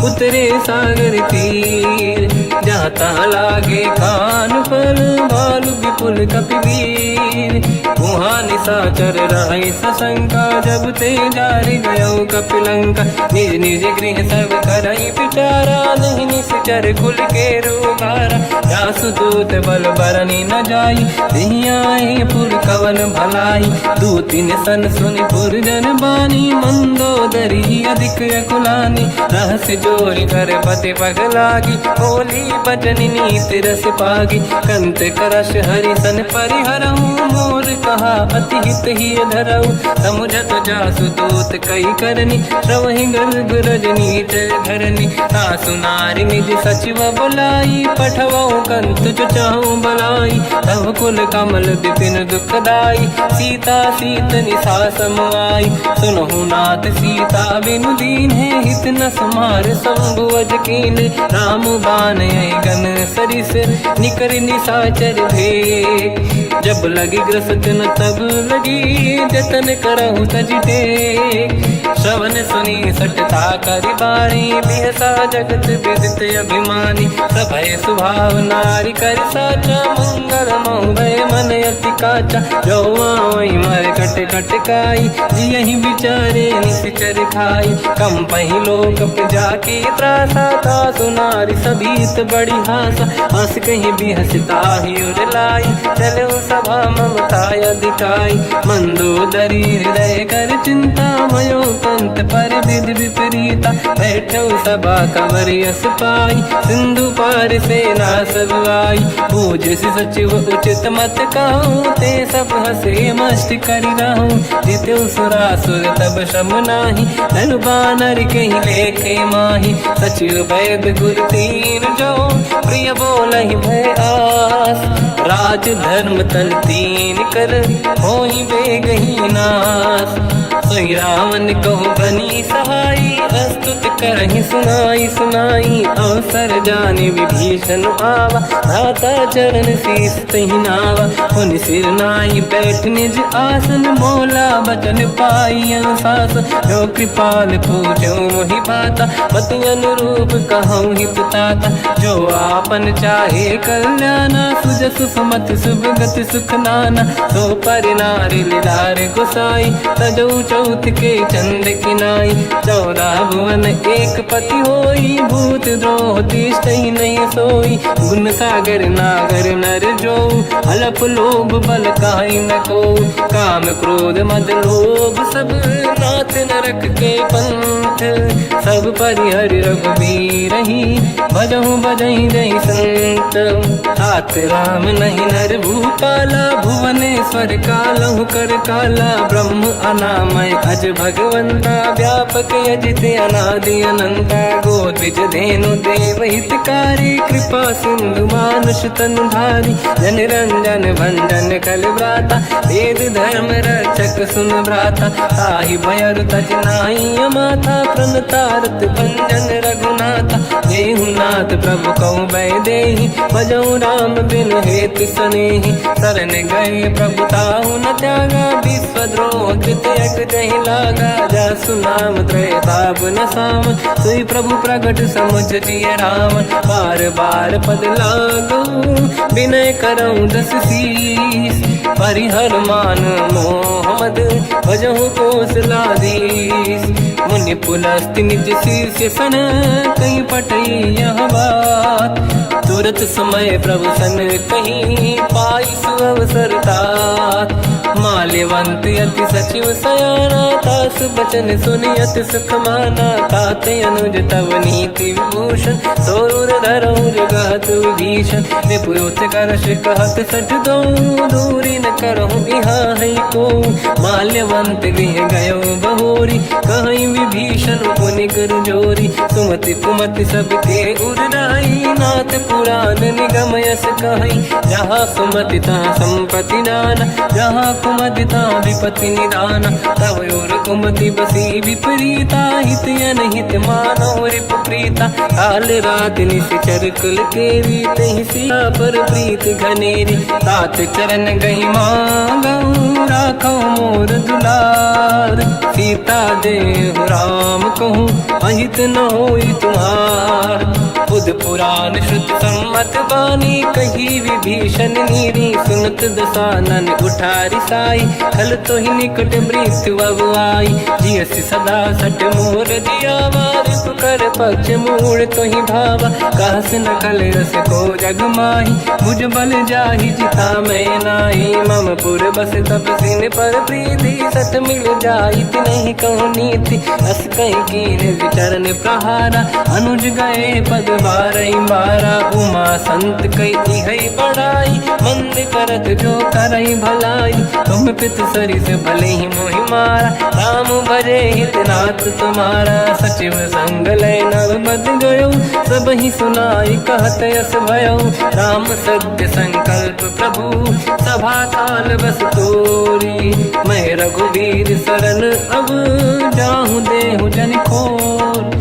उतरे सागर तीर जाता लागे कान फल भालु विपुल कपिवीर वहाँ निशाचर रहे सशंका जब ते जारि गयो कपिलंका निज निज गृह सब करई विचारा नहीं निश्चर कुल के रूबारा जासु दूत बल बरनी न जाई नहीं आए पुर कवन भलाई दूतिन सन सुनि पुर जन बानी मंदोदरी अधिक अकुलानी रहस्य जोरि कर पति पगलागी बोली बचन नीति रस पागी कंत करश हरि सन परिहरहु मोर कहा अति हित ही धरऊ समुझत जासु दूत कई करनी श्रवहि गर्भ रजनी धरनी सासु नारी निज सचिव बुलाई पठवऊ कंत जो चाहूं बलाई तब कुल कमल विपिन दुखदाई सीता सीत निशा समाई सुनहु नाथ सीता बिनु दीन है हित न समार शंभु अज कीन राम बान गन सरिस निकर निशाचर भेक जब लगी ग्रसत न तब लगी जतन करहु तज टेक श्रवण सुनी सटता करि बाणी बिहसा जगत विदित अभिमानी सभय सुभाव नारी कर साचा मंगल भय मन अति काचा जो आवई मर कट कट काई जियहि बिचारे निश्चर खाई कम पही लोक जाके त्रासा था सुनारी सभीत बड़ी हासा हंस कहीं भी हंसता ही उर लाई चलो सभा ममता अधिकाई मंदोदरी हृदय कर चिंता मयो पंत पर विधि विपरीता बैठो सभा कंवर यस पाई सिंधु पार सेना सब आई पूज सचिव उचित मत कहूँ ते सब हसे मस्त करि रहूं जितु सुरासुर तब शम नाही धनु बानर कहीं लेखे माही सचिव वैद गुरु तीन जो प्रिय बोलहि भय आस राज धर्म तन तीन कर होई बेगही नास सोई रावण कहु बनी सहाई अस्तुत करहि सुनाई सुनाई अवसर जाने विभीषण आवा धाता चरण शीस तहि नावा पुनि सिर नाई बैठ निज आसन मोला बचन पाई अनुशास जो कृपाल पूजो मोहि बाता मति अनुरूप कहूँ हित ताता जो आपन चाहे कल्याणा सुजस सुमति शुभ गति सुख नाना सो पर नारी लीलार गोसाई तजौ चौथ के चंद किनाई 14 भुवन एक पति होई भूत द्रोह तिष्ठहि नहीं सोई गुण सागर नागर नर जो अलप लोभ बल काहि न को काम क्रोध मद लोभ सब नाथ नरक के पंथ सब परिहरि रघुबीर ही भजहु बजहि रहि संत हाथ राम नहीं नर भूपाला भुवनेश्वर कालहु कर काला ब्रह्म अनामय अज भगवंता व्यापक अजित अनादि अनंता गोद्विज धेनु देव हितकारी कृपा सिंधु मानुष तनु धारी जन रंजन भंजन कल व्राता वेद धर्म रक्षक सुन भ्राता ताहि भयर तज नाहि माथा प्रणतारत भंजन रघुनाथा जेहु नाथ प्रभु कहु भय देहि भजहु राम बिनु हेतु सनेहि शरण गए प्रभु ताहु न त्यागा विश्वद्रोह कृत यज्ञ जहि लागा जासु नाम त्रयताप न साम सोई प्रभु प्रगट समुझ जिय राम बार बार पद लागू विनय करऊँ 10 शीस परिहर मान मोहम्मद भजहु कौशलाधीश मुनि पुलस्त्य निज शिष्य सन कहीं पटई यह बात। तुरत समय प्रभु सन कहीं पाई सुअवसर तात। माल्यवंत अति सचिव सयाना तास बचन सुनि अति सुख माना। ताते अनुज तव नीति विभूषण सोर धरऊ जगत विभीषण। विपुत करश कहत सठ दो दूरी न करहु इहा है को। माल्यवंत गृह गयो बहोरी कहीं विभीषण पुनि कर जोरी। सुमति कुमति सबके उड़ाई नाथ पुराण निगम यस कहीं। जहाँ सुमति तहाँ संपत्ति नाना जहाँ कुमति तहाँ विपत्ति निदाना। तव और कुमति बसी विपरीता हित अनहित मानव रिप प्रीता। काल रात निश्चर कुल केरी तहि सिया पर प्रीत घनेरी। तात चरण गही मांगऊ राखो मोर दुलार। सीता देहु राम कहूँ अहित न होई तुम्हार। बुध पुराण श्रुत सम्मत बानी कही विभीषण नीरी। सुनत दसानन उठारी साई खल तो ही निकट मृत्यु अब आई। जियस सदा सट मोर जियावा रिप कर पक्ष मूड़ तो ही भावा। कहस न कल रस को जग माही भुज बल जाहि जिता मैं नाई। मम पुर बस तब सिन पर प्रीति सत मिल जाई नहीं कहूँ नीति। अस कहीं कीन विचरण प्रहारा अनुज गए पद बारई बारा। उमा संत कई है बड़ाई मंद करत जो करई भलाई। तुम पित सरिस भले ही मोहि मारा राम भजे हितनाथ तुम्हारा। सचिव संग लय नव बद गयो सब ही सुनाई कहत यस भयो। राम सत्य संकल्प प्रभु सभा काल बस तोरी। मैं रघुवीर शरण अब जाहूँ देहु जन खोर।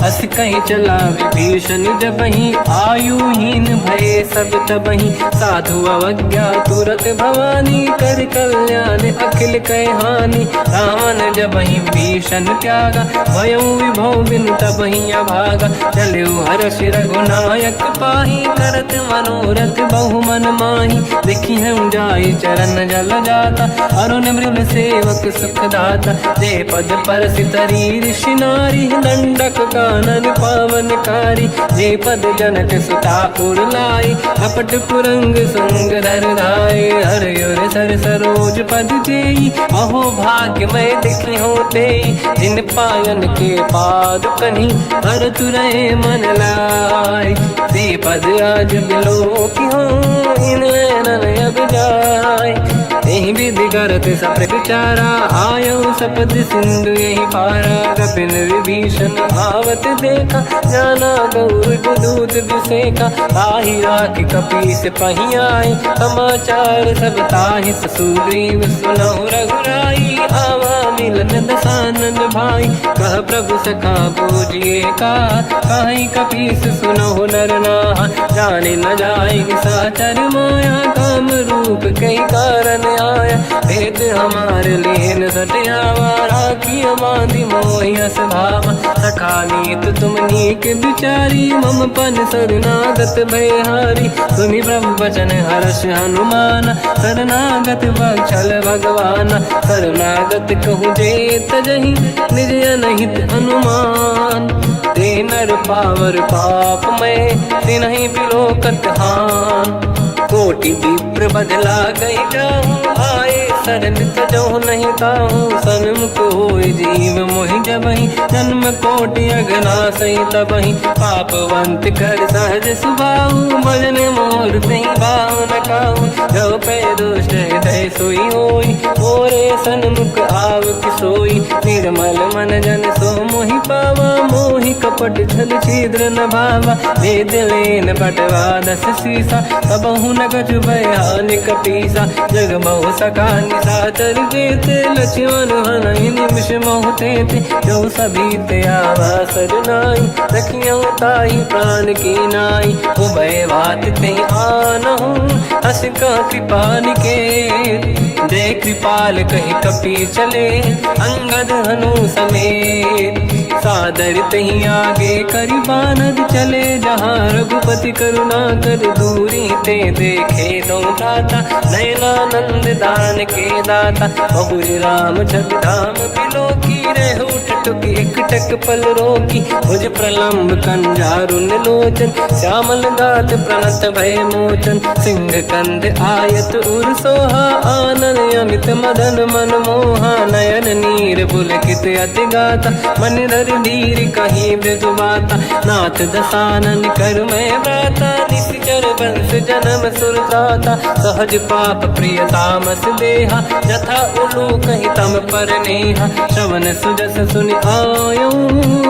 अस कहीं चला विभीषण जबहि आयुहीन भये सब तबहि। साधु अवज्ञा तुरत भवानी कर कल्याण अखिल कह हानि। रावण जबहि भीषण त्यागा भयउ विभव बिनु तबहि अभागा। चलऊ हर्ष रघुनायक पाहि करत मनोरथ बहु मन माहि। देखी हम जाई चरण जल जाता अरुण मृग सेवक सुख दाता। जे पद पर सितरी ऋषि नारी दंडक कानन पावनकारी। जे पद जनक सुता उर लाई कपट कुरंग संग धर धाय। हर युर सर सरोज पद जेई अहो भाग्य मैं देखी होते। जिन पायन के पाद कहीं हर तुरहे मन लाय। ते पद आज बिलो की हो इन नैनन अब जाय। यही विधि करत सब विचारा आयो सपद सिंधु यही पारा। कपिन विभीषण आवत देखा जाना गौर दूत विसेका। ताहि राख कपीस पही आए समाचार सब ताहि सुग्रीव सुनहु रघुराई। आवा मिलन दसानन भाई कह प्रभु सखा पूजिए का। कहीं कपीस सुनहु नर नाहा जाने न जाएगी साचर माया। काम रूप कई कारण आया भेद हमार लेन सटयावा। राखी बांधि मोहि अस भावा सखा नीत तुम नीक बिचारी। मम पन शरणागत भयहारी सुनि प्रभु वचन हर्ष हनुमान। शरणागत बक्षल भगवान शरणागत कहूँ जे तजहि निज अनहित हनुमान। ते नर पावर पाप में तिन्हि बिलोकत हान। कोटि विप्र बदला गई जाऊँ आए शरण तजहु नहीं ताहूँ। सन्मुख होय जीव मोहि जबहि जन्म कोटि अगना सही तबहि। पापवंत कर सहज सुभाऊ भजन मोर तहि बाहु न काहू। जो पे दुष्ट हृदय सोई होई मोरे सन्मुख आव किसोई। निर्मल मन जन सो मोहि पावा मोहि कपट छल छिद्र न भावा। वेद लेन पटवा दस सीसा तबहु न कछु भयानि कपीसा। जग बहु सका निशाचर जेते लक्ष्मण हनहि निमिष मोह तेते। जो सभी ते आवा सरनाई रखियो ताहि प्राण की नाई। उभय बात ते आनहु हस का कृपा निकेत। जय कृपाल कहीं कपि चले अंगद हनु समेत। सादर तहीं आगे करि बानर चले जहाँ रघुपति करुणा कर दूरी ते देखे दो दाता नयनानंद दान के दाता। बहुर राम जग धाम बिलोकी रह उठ टुक एक टक पल रोकी भुज प्रलंब कंजारुन लोचन श्यामल दात प्रणत भय मोचन। सिंह कंद आयत उर सोहा आनन अमित मदन मन मोहा नयन नीर पुलकित अति गाता मन धर धीर कहीं मृदु बाता। नाथ दसानन कर मैं व्राता निश्चर वंश जन्म सुरताता। सहज पाप प्रिय तामस देहा जथा उलू कहीं तम पर नेहा। श्रवण सुजस सुनि आयो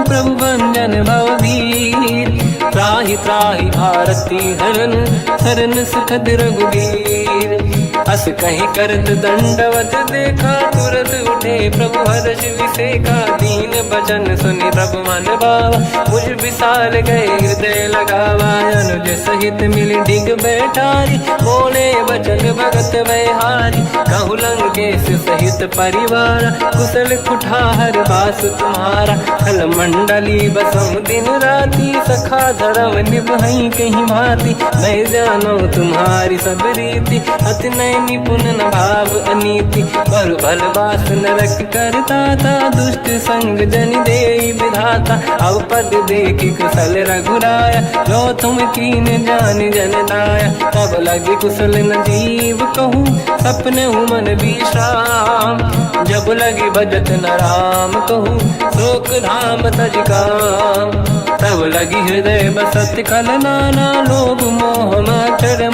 प्रभु भंजन भवबीर। त्राहि त्राहि आरती हरन शरण सुखद रघुवीर। अस कहीं करत दंडवत देखा तुरत उठे प्रभु हर्ष विसेखा। दीन बचन सुनि प्रभु मन भावा मुझ विशाल गए हृदय लगावा। अनुज सहित मिल डिग बैठारी बोले वचन भगत वैहारी। कहु लंकेश सहित परिवार कुशल कुठार बास तुम्हारा। खल मंडली बसहु दिन राति सखा धर्म निभई कहीं भांति। मैं जानो तुम्हारी सब रीति अति नय निपुण न भाव अनीति। पर भल बास नरक करता था दुष्ट संग जन दे विधाता। अब पद देखि कुशल रघुराया जो तुम कीन जान जन दाया। तब लगे कुशल न जीव कहूँ सपने मन विश्राम। जब लगे भजत न राम कहूँ शोक धाम तज काम। तब लगी हृदय बसत खल नाना लोभ मोह मचर